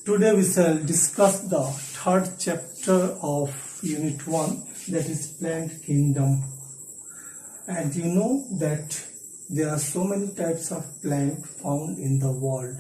Today we shall discuss the third chapter of Unit 1, that is Plant Kingdom. And you know that there are so many types of plant found in the world.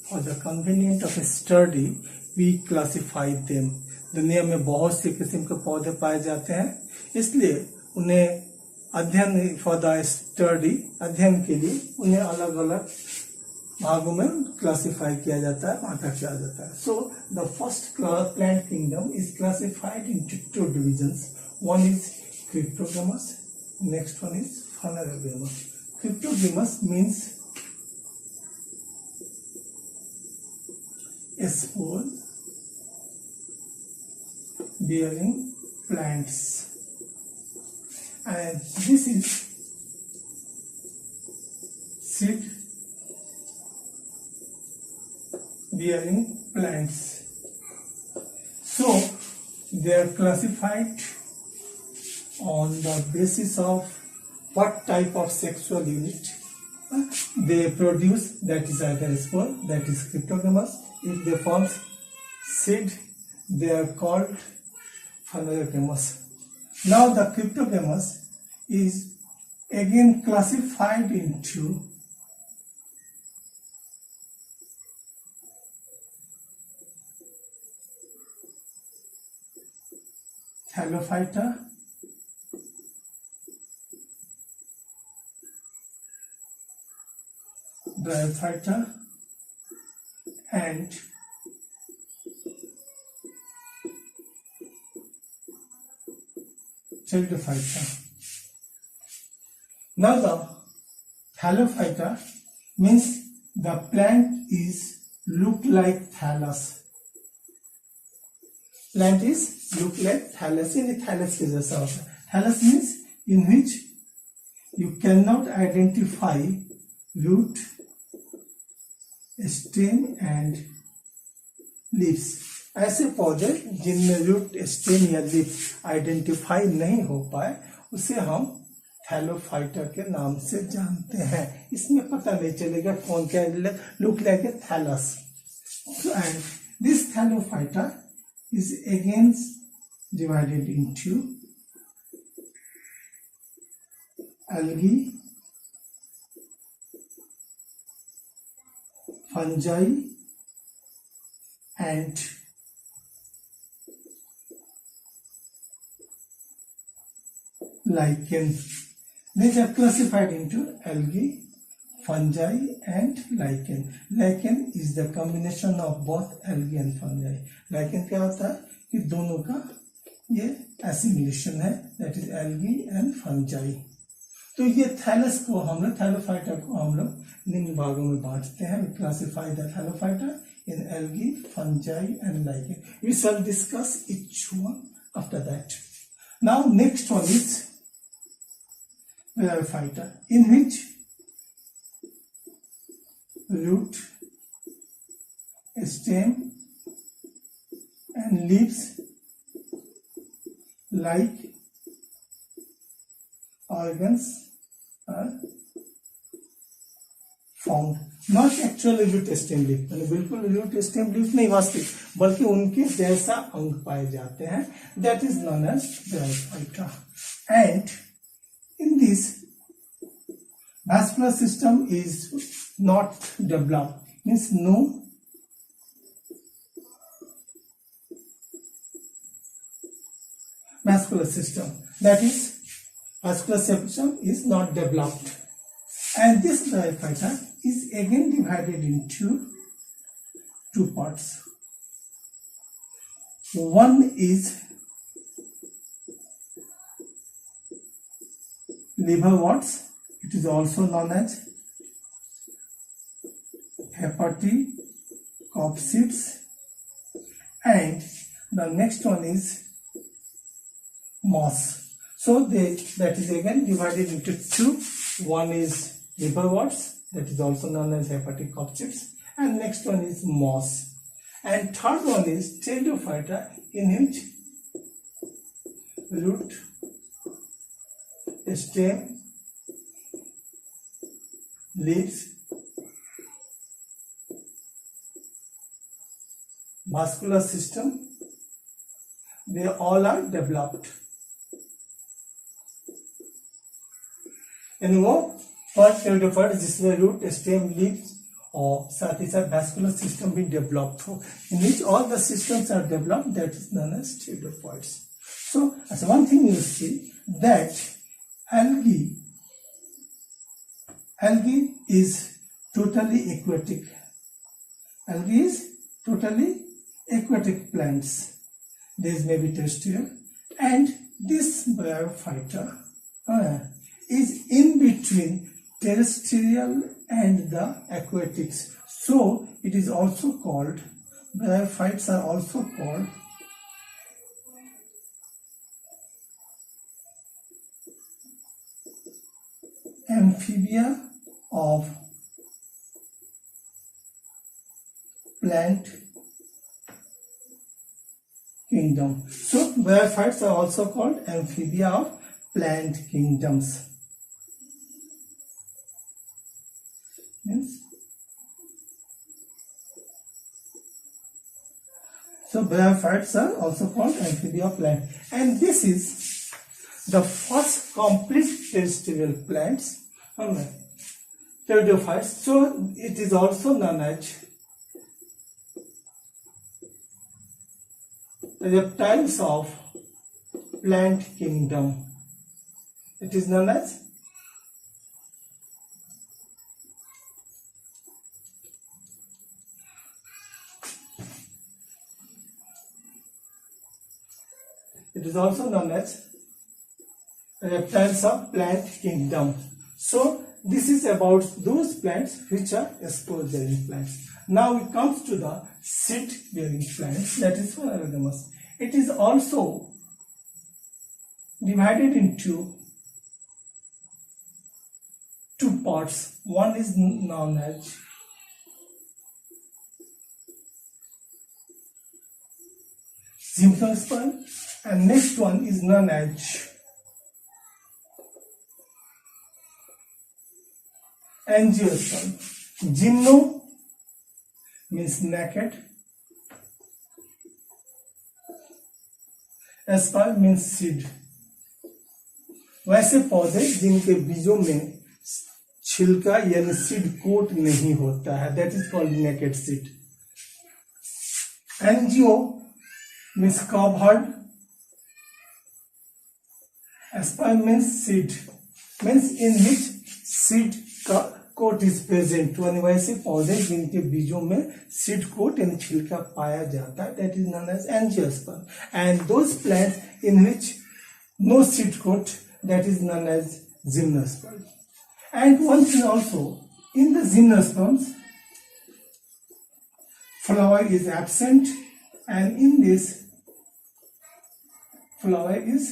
For the convenience of study, we classify them. दुनिया में बहुत सी किस्म के पौधे पाए जाते हैं, इसलिए उन्हें अध्ययन फॉर द स्टडी अध्ययन के लिए उन्हें अलग अलग भागों में क्लासिफाई किया जाता है, बांटा किया जाता है. So the first plant kingdom is classified into two divisions. One is cryptogams, next one is phanerogams. Cryptogams means spore bearing plants, and this is seed bearing plants. So they are classified on the basis of what type of sexual unit they produce, that is either spore, that is cryptogamous. If they form seed, they are called phanerogamous. Now the cryptogamous is again classified into Thallophyta, Bryophyta, and Pteridophyta. Now the Thallophyta means the plant is look like thallus. Plant is look like thallus. In thallus के जैसा होता है. Thallus means in which you cannot identify root, stem and leaves. ऐसे पौधे जिनमें root, stem या leaf identify नहीं हो पाए, उसे हम थैलोफाइटा के नाम से जानते हैं. इसमें पता नहीं चलेगा कौन क्या look like a thallus. And this thallophyta is again divided into algae, fungi, and lichen. These are classified into algae, fungi, and lichen. Lichen is the combination of both algae and fungi. Lichen क्या होता है कि दोनों का ये assimilation है, that is algae and fungi. तो ये थैलस को हम लोग, थैलोफाइटा को हम लोग निम्न भागों में बांटते हैं. We classify the thallophyta in algae, fungi, and lichen. We shall discuss each one after that. Now next one is Bryophyta, in which root, stem, and leaves like organs are found. Not actually root, stem, leaf. मतलब बिल्कुल root, stem, leaf नहीं वास्तविक, बल्कि उनके जैसा अंग पाए जाते हैं. That is known as Bryophyta. And in this, vascular system is not developed. Means no vascular system. That is, vascular system is not developed. And this Bryophyta is again divided into two parts. One is liverworts. It is also known as Hepaticopsids. And the next one is moss. So that is again divided into two. One is liverworts, that is also known as Hepaticopsids, and next one is moss. And third one is Pteridophyta, in which root, stem, leaves, vascular system, they all are developed. And for pteridophytes, this is the root, stem, leaves और साथ ही साथ vascular system भी developed हो, in which all the systems are developed, that is known as pteridophytes. So as one thing you see that algae is totally aquatic. Algae is totally aquatic plants. This may be terrestrial, and this bryophyta is in between terrestrial and the aquatics. So it is also called, bryophytes are also called amphibia of plant kingdom. So bryophytes are also called amphibia of plant kingdoms. Yes. So bryophytes are also called amphibia of plant, and this is the first complete terrestrial plants, pteridophytes. So it is also known as reptiles of plant kingdom. It is known as reptiles of plant kingdom. So this is about those plants which are spore-bearing plants. Now it comes to the seed-bearing plants, that is phanerogamous. It is also divided into two parts. One is known as gymnosperm, and next one is known as angiosperm. Gymno means naked, sperm means seed. वैसे पौधे जिनके बीजों में छिलका यानी seed coat नहीं होता है, that is called naked seed. Angio means covered, sperm means seed, means in which seed coat is present. वैसे पौधे जिनके बीजों में सीड कोट यानी छिलका पाया जाता है, that is known as angiosperm. And those plants in which no seed coat, that is known as gymnosperm. And one thing also, in the gymnosperms flower is absent, and in this flower is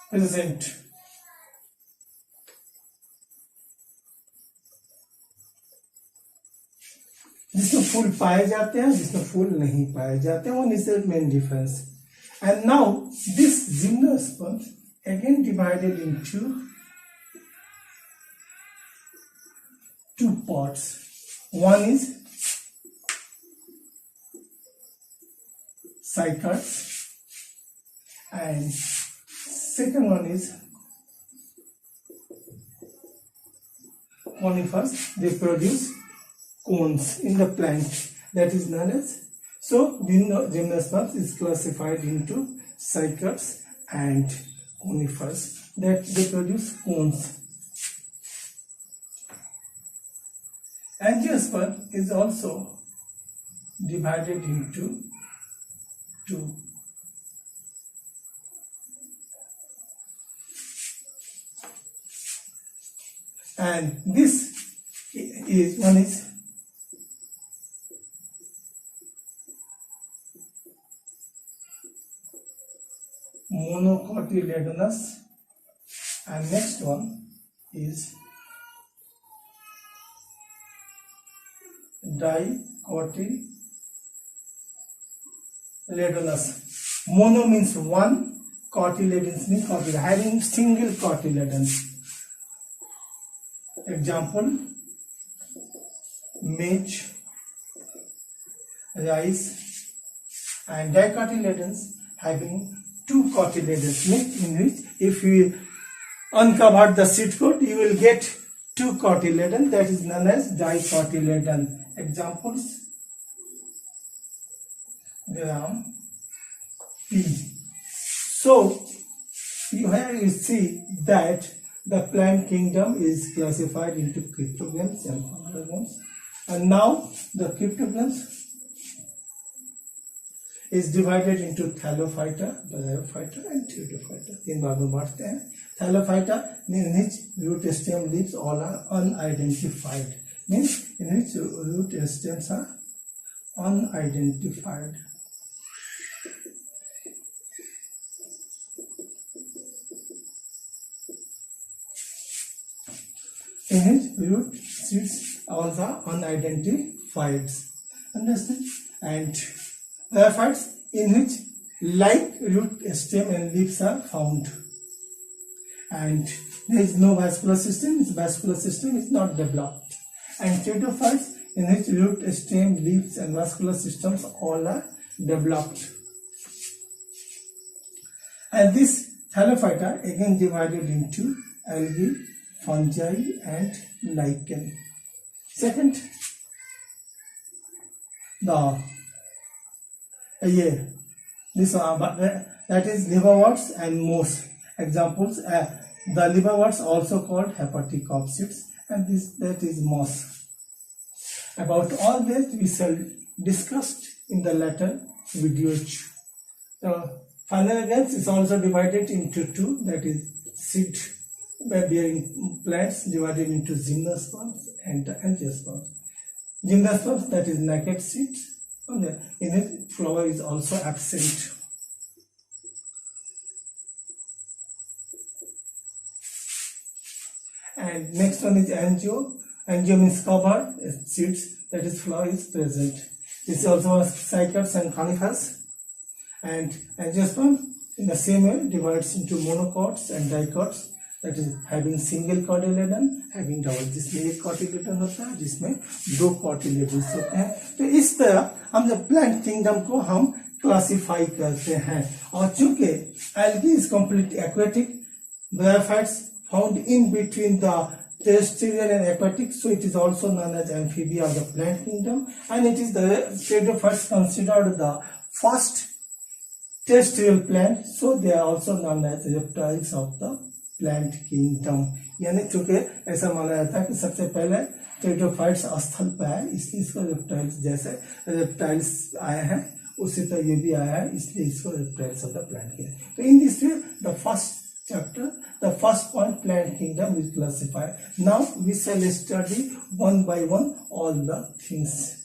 present. जिसमें फूल पाए जाते हैं, जिसमें फूल नहीं पाए जाते हैं, one is the main difference. And now this gymnosperm again divided into two parts. One is cycads and second one is conifers. They produce cones in the plant, that is known as. So gymnosperms is classified into cycads and conifers, that they produce cones. Angiosperm is also divided into two. And this is, one is monocotyledonous, and next one is dicotyledonous. Mono means one, cotyledons means cotyledon, having single cotyledons. Example, maize, rice, and dicotyledons having two cotyledons, in which if you uncover the seed coat, you will get two cotyledon, that is known as dicotyledon. Examples: gram, pea. So here you see that the plant kingdom is classified into cryptogams and phanerogams. And now the cryptogams is divided into thallophyta, bryophyta and pteridophyta. तीन भाग में बांटते हैं. Thallophyta, in which root stem leaves all are unidentified, means in which root stems are unidentified. In which root seeds all are unidentified. Understand? And bryophytes, in which like root stem and leaves are found. And there is no vascular system, its vascular system is not developed. And pteridophytes, in which root, stem, leaves and vascular systems all are developed. And this thallophyta again divided into algae, fungi and lichen. Second, this one, that is liverworts and moss. Examples: the liverworts also called hepaticopsids, and that is moss. About all that we shall discussed in the later videos. The phanerogams is also divided into two, that is seed bearing plants divided into gymnosperms and angiosperms. Gymnosperms, that is naked seeds, in it flower is also absent. And next one is angio. Angio means covered seeds, that is flower is present. This is also cycads and conifers. And angiosperm in the same way divides into monocots and dicots, that is having single cotyledon, having double. जिसमें एक cotyledon होता है, जिसमें दो cotyledons होते हैं. तो इस तरह हम जब प्लांट किंगडम को हम क्लासिफाई करते हैं. और चूंकि algae is completely aquatic, bryophytes found in between the terrestrial and aquatic, so it is also known as amphibia of the plant kingdom, and it is the pteridophytes considered the first terrestrial plant, so they are also known as reptiles of the plant kingdom. यानी चूंकि ऐसा माना जाता है कि सबसे पहले pteridophytes स्थल पर आए, इसलिए इसको reptiles, जैसे reptiles आए हैं उसी तरह ये भी आया है, इसलिए इसको reptiles of the plant kingdom. तो in this way the first chapter, the first point, plant kingdom, is classified. Now we shall study one by one all the things.